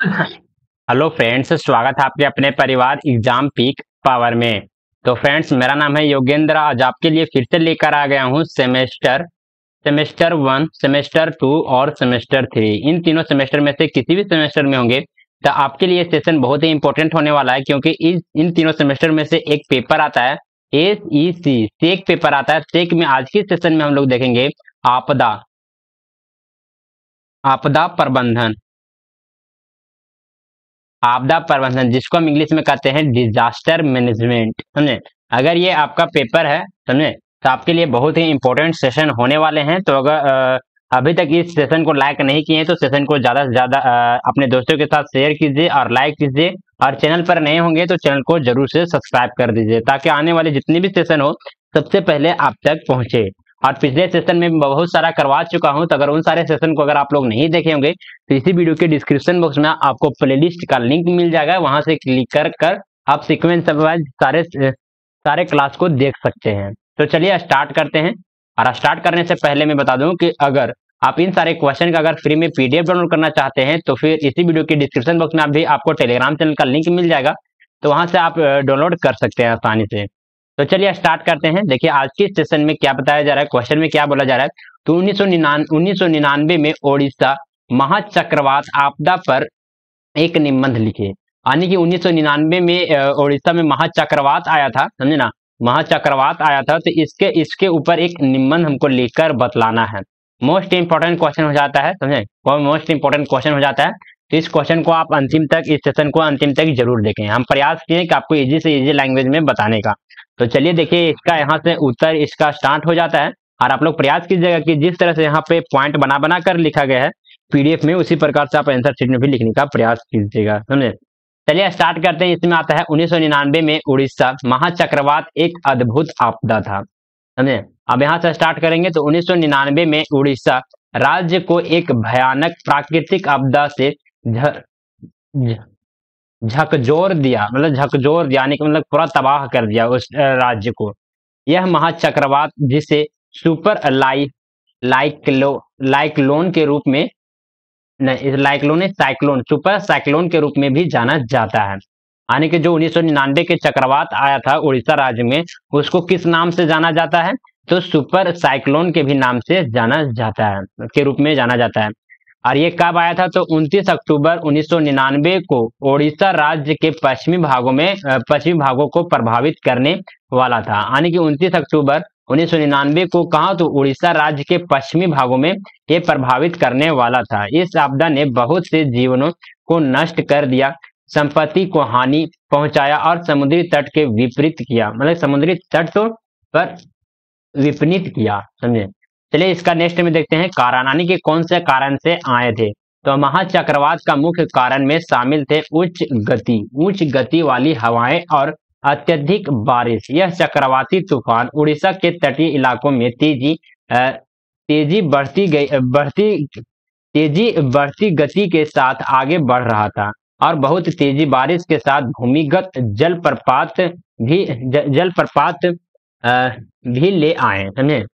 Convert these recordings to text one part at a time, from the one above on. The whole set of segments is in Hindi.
हेलो फ्रेंड्स, स्वागत है आपके अपने परिवार एग्जाम पीक पावर में। तो फ्रेंड्स, मेरा नाम है योगेंद्र। आज आपके लिए फिर से लेकर आ गया हूँ सेमेस्टर 1, सेमेस्टर 2 और सेमेस्टर 3। इन तीनों सेमेस्टर में से किसी भी सेमेस्टर में होंगे तो आपके लिए सेशन बहुत ही इंपॉर्टेंट होने वाला है, क्योंकि इन तीनों सेमेस्टर में से एक पेपर आता है SEC से एक पेपर आता है। सेक में आज के सेशन में हम लोग देखेंगे आपदा आपदा प्रबंधन आपदा प्रबंधन, जिसको हम इंग्लिश में कहते हैं डिजास्टर मैनेजमेंट। समझे? अगर ये आपका पेपर है, समझे, तो आपके लिए बहुत ही इंपॉर्टेंट सेशन होने वाले हैं। तो अगर अभी तक इस सेशन को लाइक नहीं किए हैं तो सेशन को ज्यादा से ज्यादा अपने दोस्तों के साथ शेयर कीजिए और लाइक कीजिए। और चैनल पर नए होंगे तो चैनल को जरूर से सब्सक्राइब कर दीजिए, ताकि आने वाले जितने भी सेशन हो सबसे पहले आप तक पहुंचे। और पिछले सेशन में बहुत सारा करवा चुका हूं, तो अगर उन सारे सेशन को अगर आप लोग नहीं देखे होंगे तो इसी वीडियो के डिस्क्रिप्शन बॉक्स में आपको प्लेलिस्ट का लिंक मिल जाएगा। वहां से क्लिक कर आप सीक्वेंस वाइज सारे क्लास को देख सकते हैं। तो चलिए स्टार्ट करते हैं। और स्टार्ट करने से पहले मैं बता दूं कि अगर आप इन सारे क्वेश्चन का अगर फ्री में PDF डाउनलोड करना चाहते हैं तो फिर इसी वीडियो के डिस्क्रिप्शन बॉक्स में भी आपको टेलीग्राम चैनल का लिंक मिल जाएगा, तो वहां से आप डाउनलोड कर सकते हैं आसानी से। तो चलिए स्टार्ट करते हैं। देखिए आज के सेशन में क्या बताया जा रहा है, क्वेश्चन में क्या बोला जा रहा है। तो 1999 में ओडिशा महाचक्रवात आपदा पर एक निबंध लिखे। यानी कि 1999 में ओडिशा में महाचक्रवात आया था, समझे ना, महाचक्रवात आया था। तो इसके ऊपर एक निबंध हमको लिखकर बतलाना है। मोस्ट इंपॉर्टेंट क्वेश्चन हो जाता है, समझे, मोस्ट इंपॉर्टेंट क्वेश्चन हो जाता है। तो इस क्वेश्चन को आप अंतिम तक, इस सेशन को अंतिम तक जरूर देखें। हम प्रयास किए कि आपको इजी से इजी लैंग्वेज में बताने का। तो चलिए देखिए, इसका यहाँ से उत्तर इसका स्टार्ट हो जाता है। और आप लोग प्रयास कीजिएगा कि जिस तरह से यहाँ पे पॉइंट बना कर लिखा गया है PDF में, उसी प्रकार से आप आंसर शीट में भी लिखने का प्रयास कीजिएगा, समझे। चलिए स्टार्ट करते हैं। इसमें आता है 1999 में उड़ीसा महाचक्रवात एक अद्भुत आपदा था, समझे। अब यहाँ से स्टार्ट करेंगे। तो 1999 में उड़ीसा राज्य को एक भयानक प्राकृतिक आपदा से झकझोर दिया, मतलब झकझोर दिया यानी कि मतलब पूरा तबाह कर दिया उस राज्य को। यह महाचक्रवात, जिसे सुपर लाइक्लोन के रूप में, नहीं लाइक्लोन है, साइक्लोन, सुपर साइक्लोन के रूप में भी जाना जाता है। यानी कि जो 1999 के चक्रवात आया था उड़ीसा राज्य में, उसको किस नाम से जाना जाता है? तो सुपर साइक्लोन के भी नाम से जाना जाता है, के रूप में जाना जाता है। और ये कब आया था? तो 29 अक्टूबर 1999 को ओडिशा राज्य के पश्चिमी भागों को प्रभावित करने वाला था। यानी कि 29 अक्टूबर 1999 को कहा? तो उड़ीसा राज्य के पश्चिमी भागों में ये प्रभावित करने वाला था। इस आपदा ने बहुत से जीवनों को नष्ट कर दिया, संपत्ति को हानि पहुंचाया और समुद्री तट के विपरीत किया, मतलब समुद्री तट तो पर विपरीत किया, समझे। चलिए इसका नेक्स्ट में देखते हैं कारण, यानी कि कौन से कारण से आए थे। तो महाचक्रवात का मुख्य कारण में शामिल थे उच्च गति वाली हवाएं और अत्यधिक बारिश। यह चक्रवाती तूफान उड़ीसा के तटीय इलाकों में तेजी बढ़ती गति के साथ आगे बढ़ रहा था, और बहुत तेजी बारिश के साथ भूमिगत जलप्रपात भी ले आए, समझे।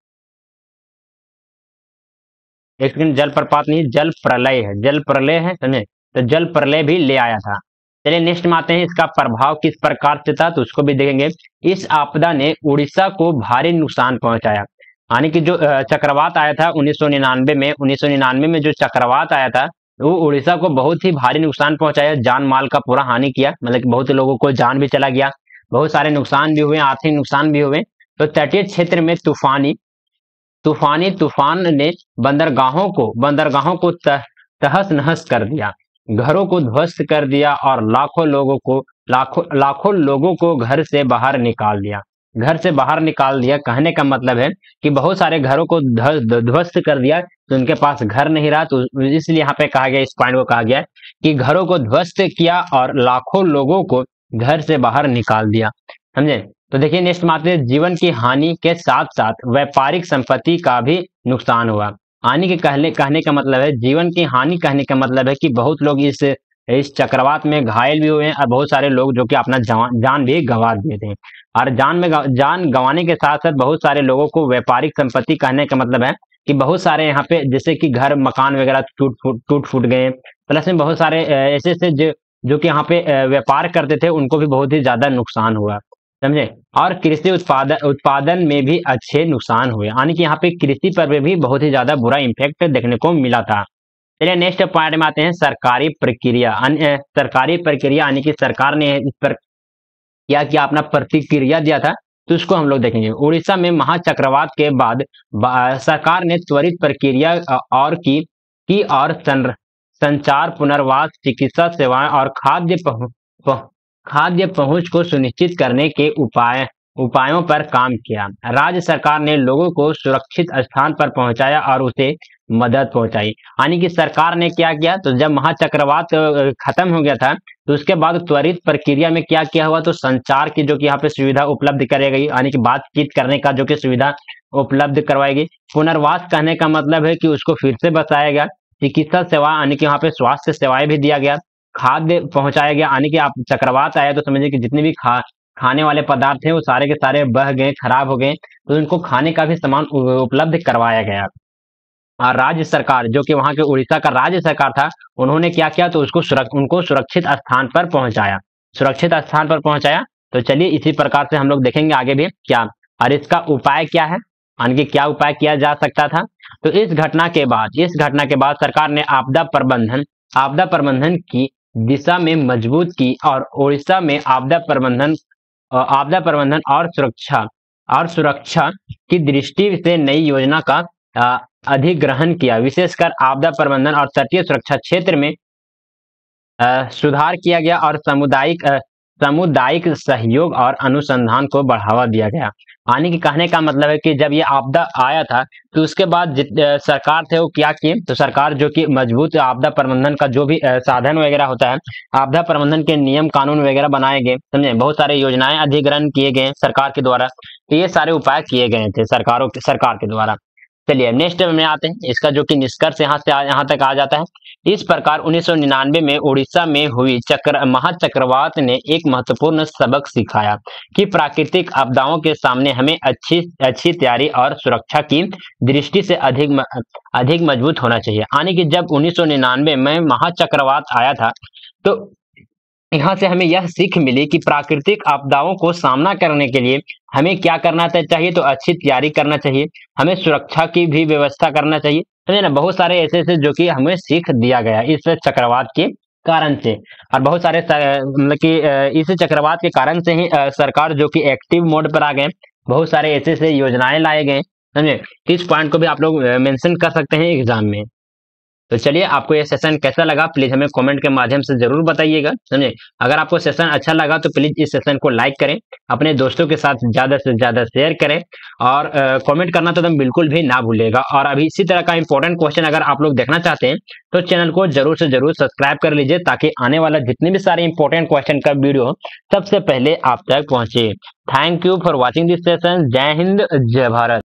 एक सेकंड, जलप्रपात नहीं, जल प्रलय है, समझे। तो जल प्रलय भी ले आया था। चलिए नेक्स्ट में आते हैं, इसका प्रभाव किस प्रकार से था, तो उसको भी देखेंगे। इस आपदा ने उड़ीसा को भारी नुकसान पहुंचाया। यानी कि जो चक्रवात आया था 1999 में जो चक्रवात आया था, वो उड़ीसा को बहुत ही भारी नुकसान पहुंचाया, जान माल का पूरा हानि किया, मतलब कि बहुत लोगों को जान भी चला गया, बहुत सारे नुकसान भी हुए, आर्थिक नुकसान भी हुए। तो तटीय क्षेत्र में तूफान ने बंदरगाहों को तहस नहस कर दिया, घरों को ध्वस्त कर दिया और लाखों लोगों को घर से बाहर निकाल दिया। कहने का मतलब है कि बहुत सारे घरों को ध्वस्त कर दिया, तो उनके पास घर नहीं रहा। तो इसलिए यहाँ पे कहा गया, इस पॉइंट को कहा गया कि घरों को ध्वस्त किया और लाखों लोगों को घर से बाहर निकाल दिया, समझे। तो देखिए नेक्स्ट मात्र, जीवन की हानि के साथ साथ व्यापारिक संपत्ति का भी नुकसान हुआ। हानि के कहने का मतलब है, जीवन की हानि कहने का मतलब है कि बहुत लोग इस चक्रवात में घायल भी हुए हैं, और बहुत सारे लोग जो कि अपना जान भी गंवा दिए थे। और जान गंवाने के साथ साथ बहुत सारे लोगों को व्यापारिक संपत्ति कहने का मतलब है कि बहुत सारे यहाँ पे जैसे कि घर मकान वगैरह टूट फूट गए, प्लस में बहुत सारे ऐसे ऐसे जो कि यहाँ पे व्यापार करते थे उनको भी बहुत ही ज्यादा नुकसान हुआ, समझे। और कृषि उत्पादन में भी अच्छे नुकसान हुए, यानी कि यहाँ पे कृषि पर भी बहुत ही ज्यादा बुरा इम्पैक्ट देखने को मिला था। चलिए नेक्स्ट पॉइंट में आते हैं, सरकारी प्रक्रिया। सरकारी प्रक्रिया यानी कि सरकार ने इस पर क्या अपना प्रतिक्रिया दिया था, तो उसको हम लोग देखेंगे। उड़ीसा में महाचक्रवात के बाद सरकार ने त्वरित प्रक्रिया और की और संचार, पुनर्वास, चिकित्सा सेवाएं और खाद्य पहुंच को सुनिश्चित करने के उपायों पर काम किया। राज्य सरकार ने लोगों को सुरक्षित स्थान पर पहुंचाया और उसे मदद पहुंचाई। यानी कि सरकार ने क्या किया, तो जब महाचक्रवात खत्म हो गया था तो उसके बाद त्वरित प्रक्रिया में क्या किया हुआ, तो संचार की जो कि यहाँ पे सुविधा उपलब्ध कराई गई, यानी कि बातचीत करने का जो कि सुविधा उपलब्ध करवाई गई। पुनर्वास कहने का मतलब है कि उसको फिर से बसाया गया। चिकित्सा सेवा यानी कि यहाँ पे स्वास्थ्य सेवाएं भी दिया गया। खाद्य पहुंचाया गया, यानी कि आप चक्रवात आया तो समझिए कि जितने भी खाने वाले पदार्थ हैं वो सारे के सारे बह गए, खराब हो गए, तो उनको खाने का भी सामान उपलब्ध करवाया गया। और राज्य सरकार जो कि वहां के उड़ीसा का राज्य सरकार था, उन्होंने क्या किया, तो उनको सुरक्षित स्थान पर पहुंचाया, सुरक्षित स्थान पर पहुंचाया। तो चलिए इसी प्रकार से हम लोग देखेंगे आगे भी क्या, और इसका उपाय क्या है, यानी कि क्या उपाय किया जा सकता था। तो इस घटना के बाद सरकार ने आपदा प्रबंधन की दिशा में मजबूत की और उड़ीसा में आपदा प्रबंधन और सुरक्षा की दृष्टि से नई योजना का अधिग्रहण किया। विशेषकर आपदा प्रबंधन और तटीय सुरक्षा क्षेत्र में सुधार किया गया और सामुदायिक सहयोग और अनुसंधान को बढ़ावा दिया गया। यानी कि कहने का मतलब है कि जब ये आपदा आया था तो उसके बाद सरकार थे वो क्या किए, तो सरकार जो कि मजबूत आपदा प्रबंधन का जो भी साधन वगैरह होता है, आपदा प्रबंधन के नियम कानून वगैरह बनाए गए, समझे, बहुत सारे योजनाएं अधिग्रहण किए गए सरकार के द्वारा। तो ये सारे उपाय किए गए थे सरकार के द्वारा। चलिए नेक्स्ट में आते हैं, इसका जो कि निष्कर्ष यहाँ तक आ जाता है। इस प्रकार 1999 में उड़ीसा में हुई महाचक्रवात ने एक महत्वपूर्ण सबक सिखाया कि प्राकृतिक आपदाओं के सामने हमें अच्छी तैयारी और सुरक्षा की दृष्टि से अधिक मजबूत होना चाहिए। यानी कि जब 1999 में महाचक्रवात आया था तो यहाँ से हमें यह सीख मिली कि प्राकृतिक आपदाओं को सामना करने के लिए हमें क्या करना चाहिए, तो अच्छी तैयारी करना चाहिए, हमें सुरक्षा की भी व्यवस्था करना चाहिए, समझे ना। बहुत सारे ऐसे जो कि हमें सीख दिया गया इस चक्रवात के कारण से। और बहुत सारे मतलब कि इस चक्रवात के कारण से ही सरकार जो कि एक्टिव मोड पर आ गए, बहुत सारे ऐसे योजनाएं लाए गए, समझे। इस पॉइंट को भी आप लोग मेंशन कर सकते हैं एग्जाम में। तो चलिए आपको ये सेशन कैसा लगा प्लीज हमें कमेंट के माध्यम से जरूर बताइएगा, समझे। अगर आपको सेशन अच्छा लगा तो प्लीज इस सेशन को लाइक करें, अपने दोस्तों के साथ ज्यादा से ज्यादा शेयर करें और कमेंट करना तो तुम बिल्कुल भी ना भूलिएगा। और अभी इसी तरह का इंपॉर्टेंट क्वेश्चन अगर आप लोग देखना चाहते हैं तो चैनल को जरूर से जरूर सब्सक्राइब कर लीजिए, ताकि आने वाला जितने भी सारे इंपॉर्टेंट क्वेश्चन का वीडियो सबसे पहले आप तक पहुंचे। Thank you for watching this session. जय हिंद, जय भारत।